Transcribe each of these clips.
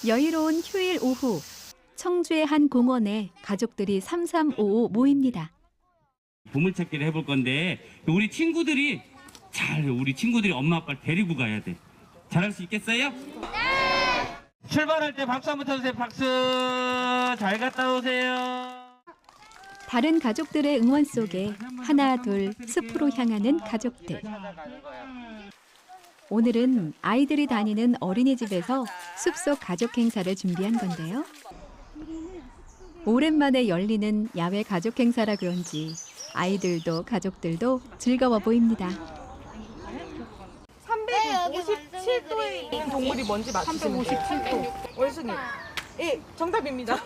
여유로운 휴일 오후, 청주의 한 공원에 가족들이 3355 모입니다. 보물찾기를 해볼 건데 우리 친구들이 엄마 아빠를 데리고 가야 돼. 잘할 수 있겠어요? 네! 출발할 때 박수 한번 쳐주세요. 박수. 잘 갔다 오세요. 다른 가족들의 응원 속에 하나 둘 숲으로 향하는 가족들. 오늘은 아이들이 다니는 어린이집에서 숲속 가족 행사를 준비한 건데요. 오랜만에 열리는 야외 가족 행사라 그런지 아이들도 가족들도 즐거워 보입니다. 357도의 동물이 뭔지 맞추시면 돼요. 357도. 원숭이. 예, 정답입니다.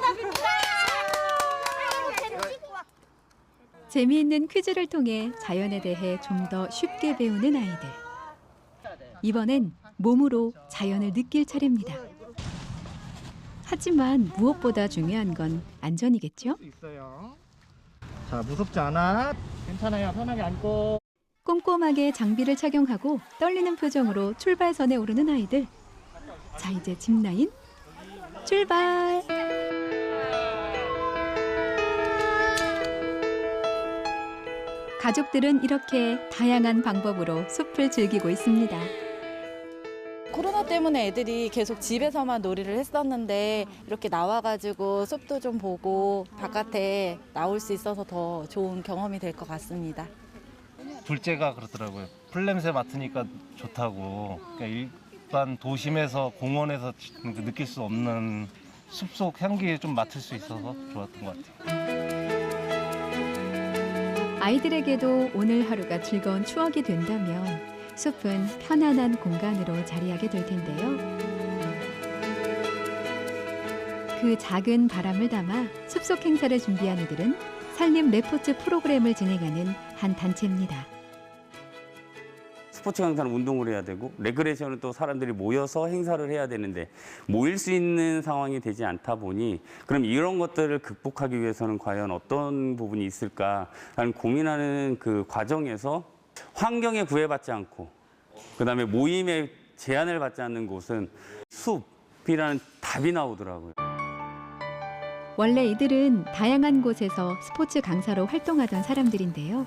재미있는 퀴즈를 통해 자연에 대해 좀 더 쉽게 배우는 아이들. 이번엔 몸으로 자연을 느낄 차례입니다. 하지만 무엇보다 중요한 건 안전이겠죠? 자, 무섭지 않아? 괜찮아요. 편하게 앉고. 꼼꼼하게 장비를 착용하고 떨리는 표정으로 출발선에 오르는 아이들. 자, 이제 짚라인 출발! 가족들은 이렇게 다양한 방법으로 숲을 즐기고 있습니다. 코로나 때문에 애들이 계속 집에서만 놀이를 했었는데 이렇게 나와가지고 숲도 좀 보고 바깥에 나올 수 있어서 더 좋은 경험이 될 것 같습니다. 둘째가 그러더라고요. 풀냄새 맡으니까 좋다고. 그러니까 일반 도심에서 공원에서 느낄 수 없는 숲속 향기 좀 맡을 수 있어서 좋았던 것 같아요. 아이들에게도 오늘 하루가 즐거운 추억이 된다면 숲은 편안한 공간으로 자리하게 될 텐데요. 그 작은 바람을 담아 숲속 행사를 준비한 이들은 산림 레포츠 프로그램을 진행하는 한 단체입니다. 스포츠 강사는 운동을 해야 되고 레크레이션은 또 사람들이 모여서 행사를 해야 되는데 모일 수 있는 상황이 되지 않다 보니 그럼 이런 것들을 극복하기 위해서는 과연 어떤 부분이 있을까라는 고민하는 그 과정에서 환경에 구애받지 않고 그다음에 모임에 제한을 받지 않는 곳은 숲이라는 답이 나오더라고요. 원래 이들은 다양한 곳에서 스포츠 강사로 활동하던 사람들인데요.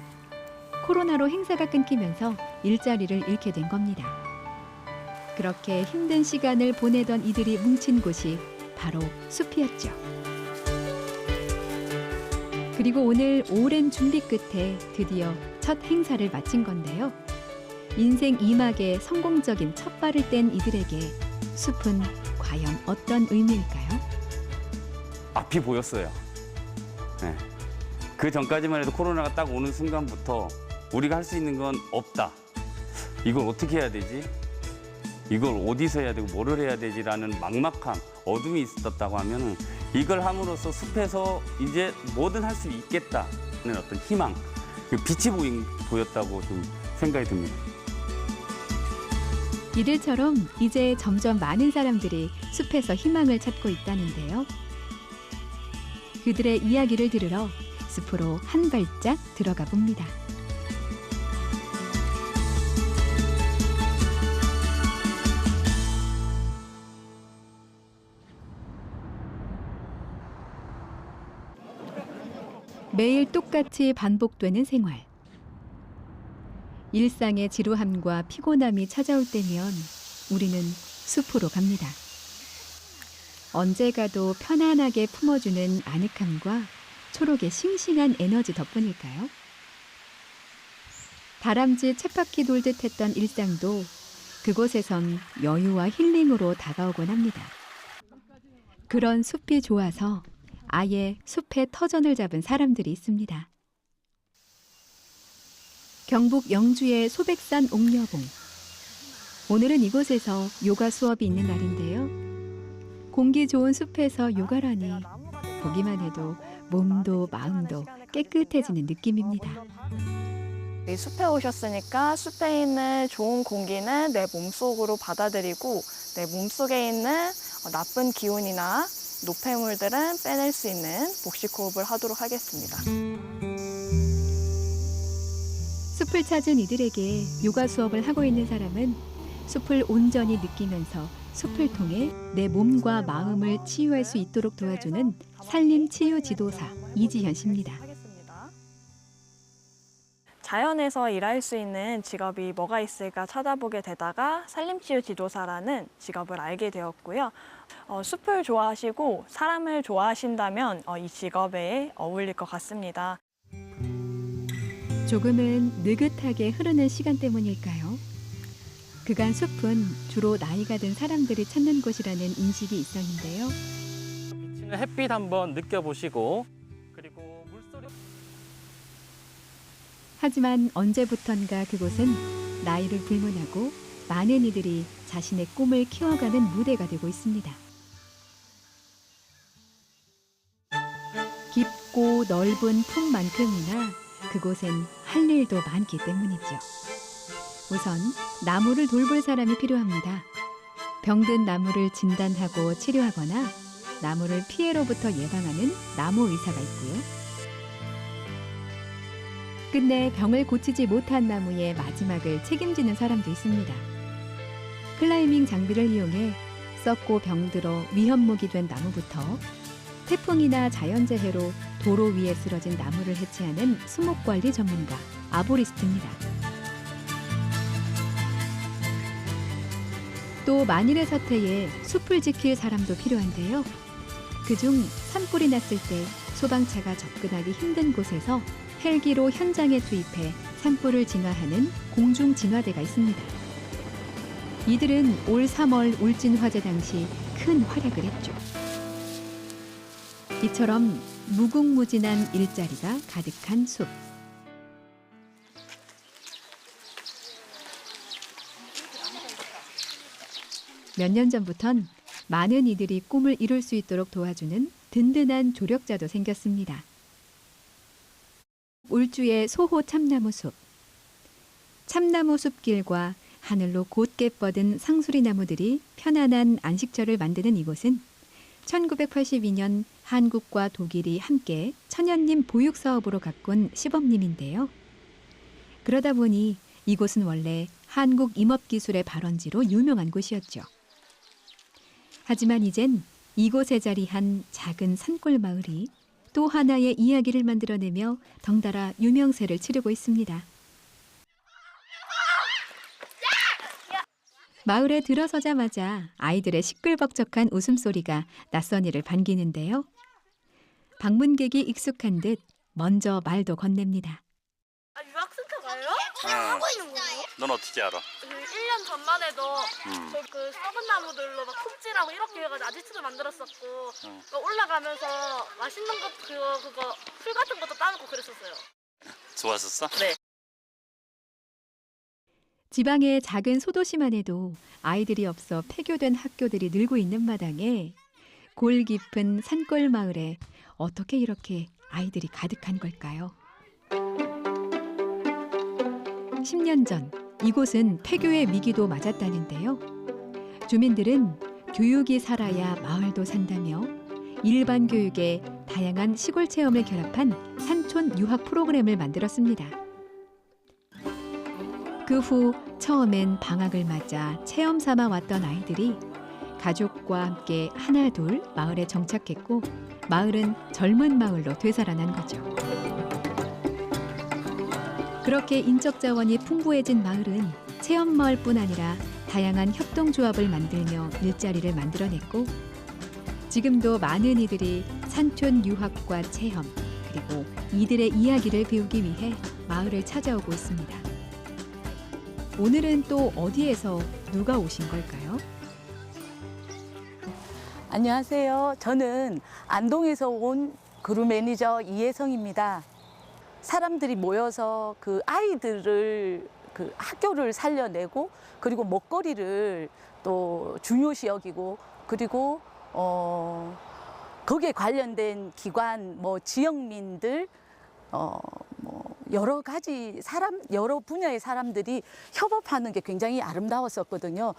코로나로 행사가 끊기면서 일자리를 잃게 된 겁니다. 그렇게 힘든 시간을 보내던 이들이 뭉친 곳이 바로 숲이었죠. 그리고 오늘 오랜 준비 끝에 드디어 첫 행사를 마친 건데요. 인생 2막의 성공적인 첫 발을 뗀 이들에게 숲은 과연 어떤 의미일까요? 앞이 보였어요. 네. 그 전까지만 해도 코로나가 딱 오는 순간부터 우리가 할 수 있는 건 없다. 이걸 어떻게 해야 되지? 이걸 어디서 해야 되고 뭐를 해야 되지라는 막막함, 어둠이 있었다고 하면 이걸 함으로써 숲에서 이제 뭐든 할 수 있겠다는 어떤 희망, 빛이 보였다고 좀 생각이 듭니다. 이들처럼 이제 점점 많은 사람들이 숲에서 희망을 찾고 있다는데요. 그들의 이야기를 들으러 숲으로 한 발짝 들어가 봅니다. 매일 똑같이 반복되는 생활. 일상의 지루함과 피곤함이 찾아올 때면 우리는 숲으로 갑니다. 언제 가도 편안하게 품어주는 아늑함과 초록의 싱싱한 에너지 덕분일까요? 다람쥐 쳇바퀴 돌듯 했던 일상도 그곳에선 여유와 힐링으로 다가오곤 합니다. 그런 숲이 좋아서 아예 숲의 터전을 잡은 사람들이 있습니다. 경북 영주의 소백산 옥녀봉. 오늘은 이곳에서 요가 수업이 있는 날인데요. 공기 좋은 숲에서 요가라니 보기만 해도 몸도 마음도 깨끗해지는 느낌입니다. 이 숲에 오셨으니까 숲에 있는 좋은 공기는 내 몸속으로 받아들이고 내 몸속에 있는 나쁜 기운이나 노폐물들은 빼낼 수 있는 복식호흡을 하도록 하겠습니다. 숲을 찾은 이들에게 요가 수업을 하고 있는 사람은 숲을 온전히 느끼면서 숲을 통해 내 몸과 마음을 치유할 수 있도록 도와주는 산림치유 지도사 이지현 씨입니다. 자연에서 일할 수 있는 직업이 뭐가 있을까 찾아보게 되다가 산림치유 지도사라는 직업을 알게 되었고요. 숲을 좋아하시고 사람을 좋아하신다면 이 직업에 어울릴 것 같습니다. 조금은 느긋하게 흐르는 시간 때문일까요? 그간 숲은 주로 나이가 든 사람들이 찾는 곳이라는 인식이 있었는데요. 비치는 햇빛 한번 느껴보시고 그리고 물소리 하지만 언제부턴가 그곳은 나이를 불문하고 많은 이들이 자신의 꿈을 키워가는 무대가 되고 있습니다. 깊고 넓은 품만큼이나 그곳엔 할 일도 많기 때문이죠. 우선 나무를 돌볼 사람이 필요합니다. 병든 나무를 진단하고 치료하거나 나무를 피해로부터 예방하는 나무 의사가 있고요. 끝내 병을 고치지 못한 나무의 마지막을 책임지는 사람도 있습니다. 클라이밍 장비를 이용해 썩고 병들어 위험목이 된 나무부터 태풍이나 자연재해로 도로 위에 쓰러진 나무를 해체하는 수목관리 전문가 아보리스트입니다. 또 만일의 사태에 숲을 지킬 사람도 필요한데요. 그중 산불이 났을 때 소방차가 접근하기 힘든 곳에서 헬기로 현장에 투입해 산불을 진화하는 공중진화대가 있습니다. 이들은 올 3월 울진 화재 당시 큰 활약을 했죠. 이처럼 무궁무진한 일자리가 가득한 숲. 몇 년 전부턴 많은 이들이 꿈을 이룰 수 있도록 도와주는 든든한 조력자도 생겼습니다. 울주의 소호 참나무 숲. 참나무 숲길과 하늘로 곧게 뻗은 상수리 나무들이 편안한 안식처를 만드는 이곳은 1982년 한국과 독일이 함께 천연님 보육 사업으로 가꾼 시범님인데요. 그러다 보니 이곳은 원래 한국 임업기술의 발원지로 유명한 곳이었죠. 하지만 이젠 이곳에 자리한 작은 산골 마을이 또 하나의 이야기를 만들어내며 덩달아 유명세를 치르고 있습니다. 마을에 들어서자마자 아이들의 시끌벅적한 웃음소리가 낯선 이를 반기는데요. 방문객이 익숙한 듯 먼저 말도 건넵니다. 유학센터 가요? 촬영하고 있는 거예요? 넌 어떻게 알아? 1년 전만 해도 그 썩은 나무들로 막 톱질하고 이렇게 해가지고 아지트도 만들었었고 그러니까 올라가면서 맛있는 거 그거 풀 같은 것도 따먹고 그랬었어요. 좋았었어? 네. 지방의 작은 소도시만 해도 아이들이 없어 폐교된 학교들이 늘고 있는 마당에 골 깊은 산골 마을에 어떻게 이렇게 아이들이 가득한 걸까요? 10년 전 이곳은 폐교의 위기도 맞았다는데요. 주민들은 교육이 살아야 마을도 산다며 일반 교육에 다양한 시골 체험을 결합한 산촌 유학 프로그램을 만들었습니다. 그 후 처음엔 방학을 맞아 체험 삼아 왔던 아이들이 가족과 함께 하나둘 마을에 정착했고 마을은 젊은 마을로 되살아난 거죠. 그렇게 인적 자원이 풍부해진 마을은 체험 마을뿐 아니라 다양한 협동조합을 만들며 일자리를 만들어냈고 지금도 많은 이들이 산촌 유학과 체험 그리고 이들의 이야기를 배우기 위해 마을을 찾아오고 있습니다. 오늘은 또 어디에서 누가 오신 걸까요? 안녕하세요. 저는 안동에서 온 그루 매니저 이혜성입니다. 사람들이 모여서 그 아이들을 그 학교를 살려내고 그리고 먹거리를 또 중요시 여기고 그리고 거기에 관련된 기관 뭐 지역민들 뭐 여러 가지 여러 분야의 사람들이 협업하는 게 굉장히 아름다웠었거든요.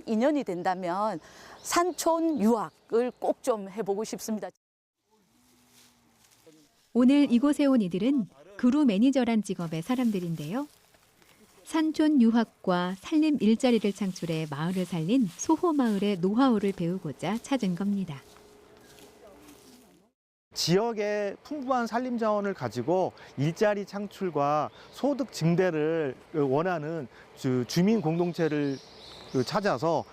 인연이 된다면 산촌 유학을 꼭 좀 해보고 싶습니다. 오늘 이곳에 온 이들은 그루 매니저란 직업의 사람들인데요. 산촌 유학과 산림 일자리를 창출해 마을을 살린 소호마을의 노하우를 배우고자 찾은 겁니다. 지역의 풍부한 산림 자원을 가지고 일자리 창출과 소득 증대를 원하는 주민 공동체를 찾아서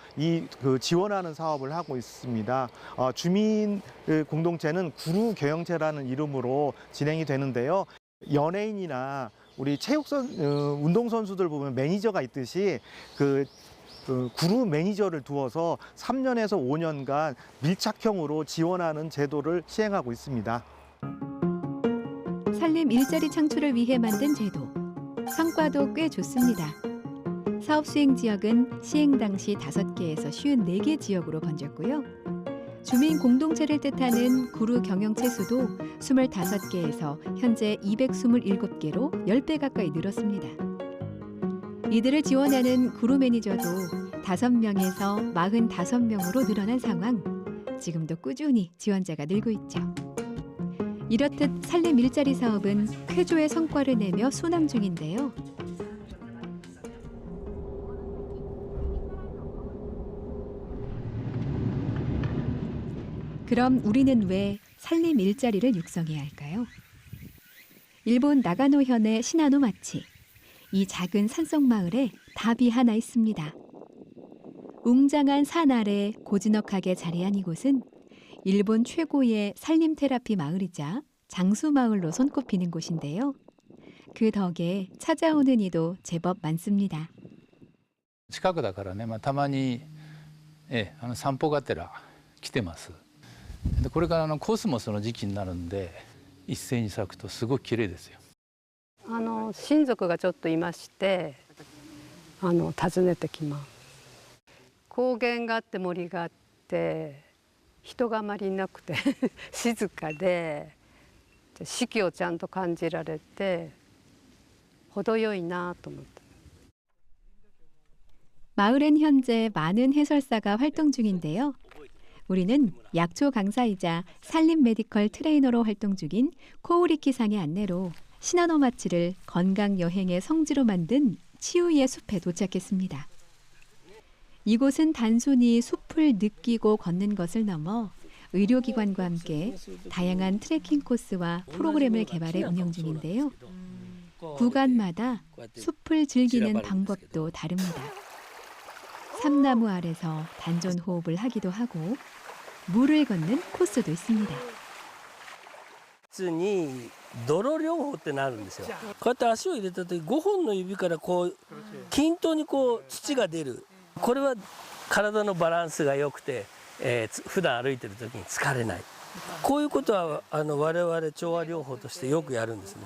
지원하는 사업을 하고 있습니다. 주민 공동체는 구루 경영체라는 이름으로 진행이 되는데요. 연예인이나 우리 운동선수들 보면 매니저가 있듯이 구루 매니저를 두어서 3년에서 5년간 밀착형으로 지원하는 제도를 시행하고 있습니다. 산림 일자리 창출을 위해 만든 제도. 성과도 꽤 좋습니다. 사업 수행 지역은 시행 당시 5개에서 54개 지역으로 번졌고요. 주민 공동체를 뜻하는 구루 경영체 수도 25개에서 현재 227개로 10배 가까이 늘었습니다. 이들을 지원하는 구루 매니저도 5명에서 45명으로 늘어난 상황. 지금도 꾸준히 지원자가 늘고 있죠. 이렇듯 산림 일자리 사업은 쾌조의 성과를 내며 순항 중인데요. 그럼 우리는 왜 산림 일자리를 육성해야 할까요? 일본 나가노현의 시나노 마치. 이 작은 산속 마을에 답이 하나 있습니다. 웅장한 산 아래 고즈넉하게 자리한 이곳은 일본 최고의 산림 테라피 마을이자 장수 마을로 손꼽히는 곳인데요. 그 덕에 찾아오는 이도 제법 많습니다. 近くだからね、たまに、散歩がてら来てます。でこれからコスモスの時期になるんで一斉に咲くとすごく綺麗ですよ。親族がちょっといまして訪ねてきます。高原があって森があって人があまりいなくて静かで四季をちゃんと感じられて程よいなと思って。 마을엔 현재 많은 해설사가 활동 중인데요. 우리는 약초 강사이자 산림 메디컬 트레이너로 활동 중인 코우리키상의 안내로 시나노 마치를 건강 여행의 성지로 만든 치유의 숲에 도착했습니다. 이곳은 단순히 숲을 느끼고 걷는 것을 넘어 의료기관과 함께 다양한 트레킹 코스와 프로그램을 개발해 운영 중인데요. 구간마다 숲을 즐기는 방법도 다릅니다. 삼나무 아래서 단전 호흡을 하기도 하고 물을 걷는 코스도 있습니다. 普通に泥療法ってなるんですよ。こうやって足を入れた時5本の指からこう均等にこう土が出る。これは体のバランスが良くて、普段歩いてる時に疲れない。こういうことは我々調和療法としてよくやるんですね。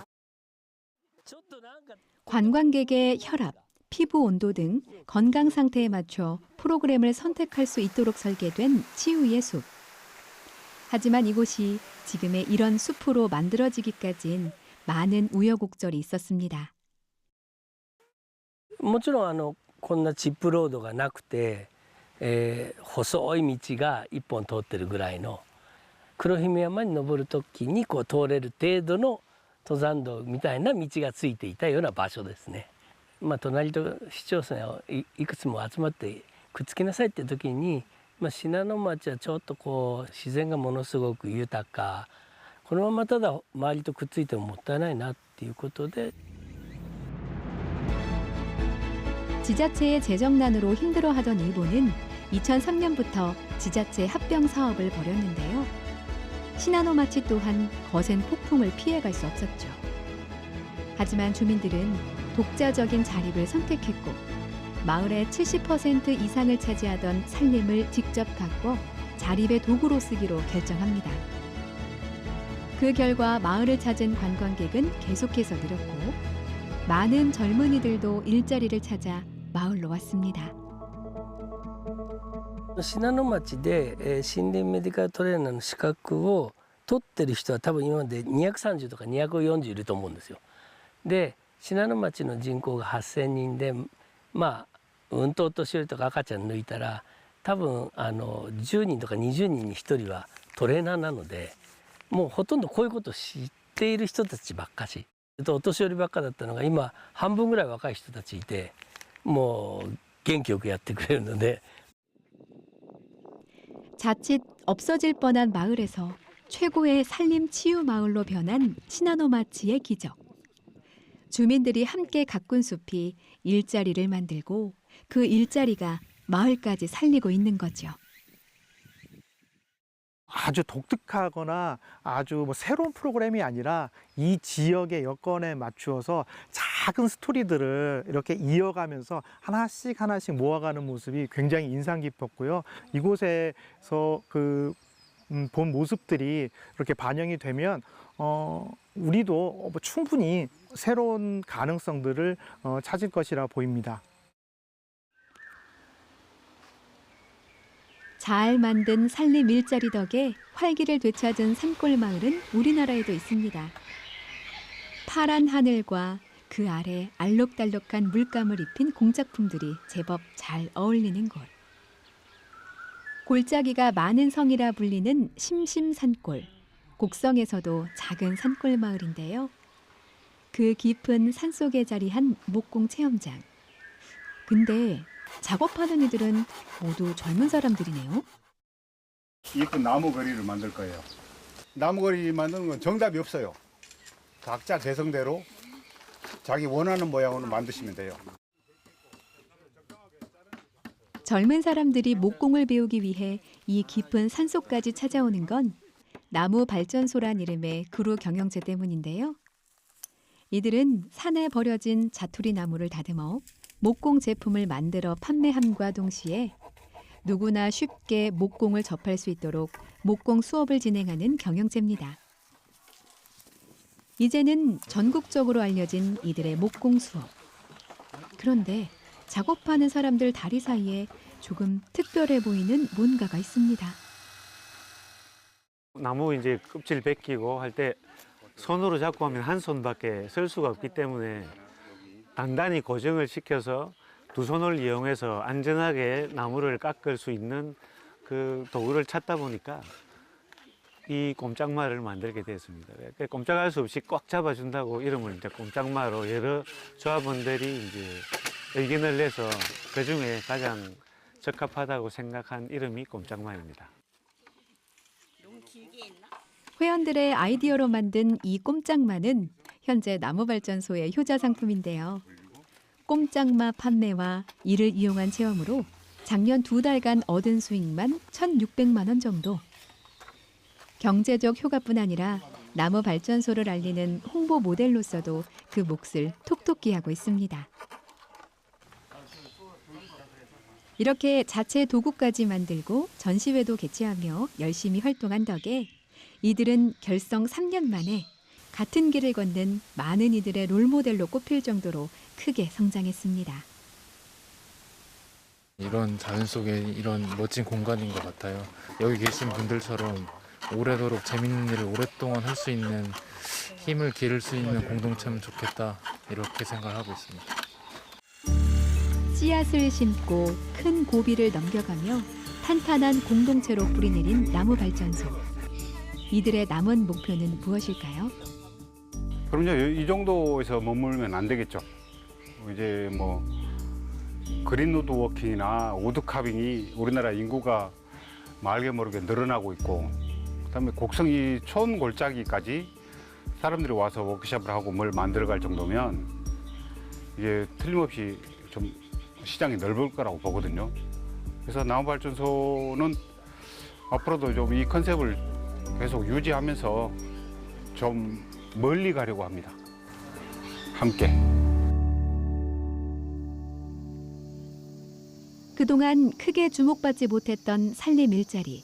관광객의 혈압, 피부 온도 등 건강 상태에 맞춰 프로그램을 선택할 수 있도록 설계된 치유의 숲. 하지만 이곳이 지금의 이런 숲으로 만들어지기까진 많은 우여곡절이 있었습니다. もちろんこんなチップロードがなくて、細い道が一本通ってるぐらいの黒姫山に登る時にこう通れる程度の登山道みたいな道がついていたような場所ですね。隣と市町村をいくつも集まってくっつけなさいって時に、信濃町はちょっとこう自然がものすごく豊か、このままただ周りとくっついてももったいないなっていうことで。 지자체의 재정난으로 힘들어하던 일본은 2003년부터 지자체 합병 사업을 벌였는데요. 시나노마치 또한 거센 폭풍을 피해갈 수 없었죠. 하지만 주민들은 독자적인 자립을 선택했고 마을의 70% 이상을 차지하던 산림을 직접 가꿔 자립의 도구로 쓰기로 결정합니다. 그 결과 마을을 찾은 관광객은 계속해서 늘었고 많은 젊은이들도 일자리를 찾아 마을로 왔습니다. 信濃町で森林メディカルトレーナーの資格を取ってる人は多分今まで230とか240いると思うんですよ。で信濃町の人口が8000人でうんとお年寄りとか赤ちゃん抜いたら多分10人とか20人に1人はトレーナーなのでもうほとんどこういうことを知っている人たちばっかし。お年寄りばっかだったのが今半分ぐらい若い人たちいてもう元気よくやってくれるので 자칫 없어질 뻔한 마을에서 최고의 산림 치유 마을로 변한 시나노마치의 기적. 주민들이 함께 가꾼 숲이 일자리를 만들고 그 일자리가 마을까지 살리고 있는 거죠. 아주 독특하거나 아주 뭐 새로운 프로그램이 아니라 이 지역의 여건에 맞추어서 작은 스토리들을 이렇게 이어가면서 하나씩 하나씩 모아가는 모습이 굉장히 인상 깊었고요. 이곳에서 본 모습들이 이렇게 반영이 되면 우리도 충분히 새로운 가능성들을 찾을 것이라 보입니다. 잘 만든 산림 일자리 덕에 활기를 되찾은 산골 마을은 우리나라에도 있습니다. 파란 하늘과 그 아래 알록달록한 물감을 입힌 공작품들이 제법 잘 어울리는 곳. 골짜기가 많은 성이라 불리는 심심산골. 곡성에서도 작은 산골 마을인데요. 그 깊은 산속에 자리한 목공 체험장. 근데 작업하는 이들은 모두 젊은 사람들이네요. 이쁜 나무 거리를 만들 거예요. 나무 거리 만드는 건 정답이 없어요. 각자 개성대로 자기 원하는 모양으로 만드시면 돼요. 젊은 사람들이 목공을 배우기 위해 이 깊은 산속까지 찾아오는 건 나무 발전소란 이름의 그루 경영체 때문인데요. 이들은 산에 버려진 자투리 나무를 다듬어 목공 제품을 만들어 판매함과 동시에 누구나 쉽게 목공을 접할 수 있도록 목공 수업을 진행하는 경영체입니다. 이제는 전국적으로 알려진 이들의 목공 수업. 그런데 작업하는 사람들 다리 사이에 조금 특별해 보이는 뭔가가 있습니다. 나무 이제 껍질 벗기고 할 때 손으로 잡고 하면 한 손밖에 쓸 수가 없기 때문에 단단히 고정을 시켜서 두 손을 이용해서 안전하게 나무를 깎을 수 있는 그 도구를 찾다 보니까 이 꼼짝마를 만들게 됐습니다. 꼼짝할 수 없이 꽉 잡아준다고 이름을 이제 꼼짝마로 여러 조합원들이 이제 의견을 내서 그 중에 가장 적합하다고 생각한 이름이 꼼짝마입니다. 회원들의 아이디어로 만든 이 꼼짝마는 현재 나무발전소의 효자 상품인데요. 꼼짝마 판매와 이를 이용한 체험으로 작년 2달간 얻은 수익만 1,600만 원 정도. 경제적 효과뿐 아니라 나무발전소를 알리는 홍보 모델로서도 그 몫을 톡톡히 하고 있습니다. 이렇게 자체 도구까지 만들고 전시회도 개최하며 열심히 활동한 덕에 이들은 결성 3년 만에 같은 길을 걷는 많은 이들의 롤모델로 꼽힐 정도로 크게 성장했습니다. 이런 자연 속에 이런 멋진 공간인 것 같아요. 여기 계신 분들처럼 오래도록 재밌는 일을 오랫동안 할 수 있는 힘을 기를 수 있는 공동체면 좋겠다 이렇게 생각하고 있습니다. 씨앗을 심고 큰 고비를 넘겨가며 탄탄한 공동체로 뿌리내린 나무발전소. 이들의 남은 목표는 무엇일까요? 그럼요. 이 정도에서 머물면 안 되겠죠. 이제 뭐 그린 우드워킹이나 우드카빙이 우리나라 인구가 말게 모르게 늘어나고 있고 그다음에 곡성 이 촌 골짜기까지 사람들이 와서 워크숍을 하고 뭘 만들어갈 정도면 이게 틀림없이 좀 시장이 넓을 거라고 보거든요. 그래서 나무발전소는 앞으로도 좀 이 컨셉을 계속 유지하면서 좀 멀리 가려고 합니다. 함께. 그동안 크게 주목받지 못했던 산림 일자리.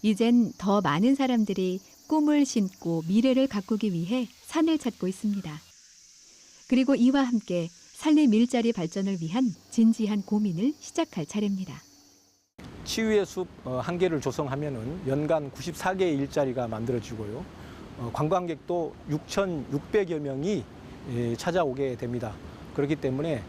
이젠 더 많은 사람들이 꿈을 심고 미래를 가꾸기 위해 산을 찾고 있습니다. 그리고 이와 함께 산림 일자리 발전을 위한 진지한 고민을 시작할 차례입니다. 치유의 숲 1개를 조성하면은 연간 94개의 일자리가 만들어지고요. 관광객도 6,600여 명이 찾아오게 됩니다. 그렇기 때문에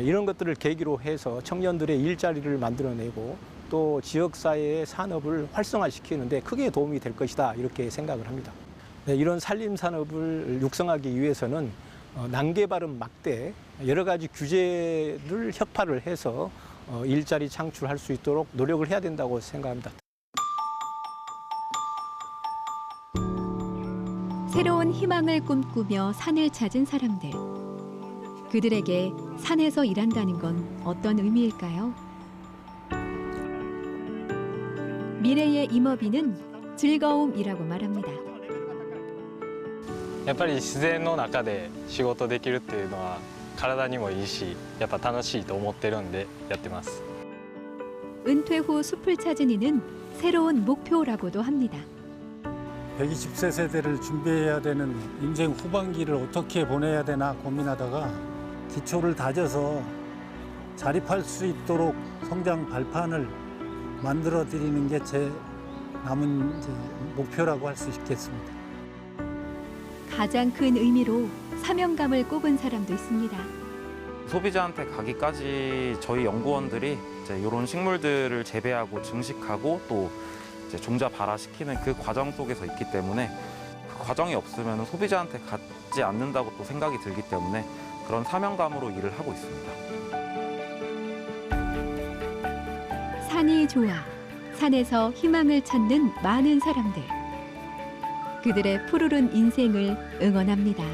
이런 것들을 계기로 해서 청년들의 일자리를 만들어내고 또 지역사회의 산업을 활성화시키는 데 크게 도움이 될 것이다 이렇게 생각을 합니다. 네, 이런 산림 산업을 육성하기 위해서는 난개발은 막대 여러 가지 규제를 혁파를 해서 일자리 창출할 수 있도록 노력을 해야 된다고 생각합니다. 새로운 희망을 꿈꾸며 산을 찾은 사람들. 그들에게 산에서 일한다는 건 어떤 의미일까요? 미래의 임업인은 즐거움이라고 말합니다. やっぱり自然の中で仕事できるっていうのは体にもいいし、やっぱ楽しいと思ってるんでやってます。 은퇴 후 숲을 찾은 이는 새로운 목표라고도 합니다. 120세 세대를 준비해야 되는 인생 후반기를 어떻게 보내야 되나 고민하다가 기초를 다져서 자립할 수 있도록 성장 발판을 만들어 드리는 게 제 남은 이제 목표라고 할 수 있겠습니다. 가장 큰 의미로 사명감을 꼽은 사람도 있습니다. 소비자한테 가기까지 저희 연구원들이 이제 이런 식물들을 재배하고 증식하고 또 이제 종자 발화시키는 그 과정 속에서 있기 때문에 그 과정이 없으면 소비자한테 가지 않는다고 또 생각이 들기 때문에 그런 사명감으로 일을 하고 있습니다. 산이 좋아, 산에서 희망을 찾는 많은 사람들. 그들의 푸르른 인생을 응원합니다.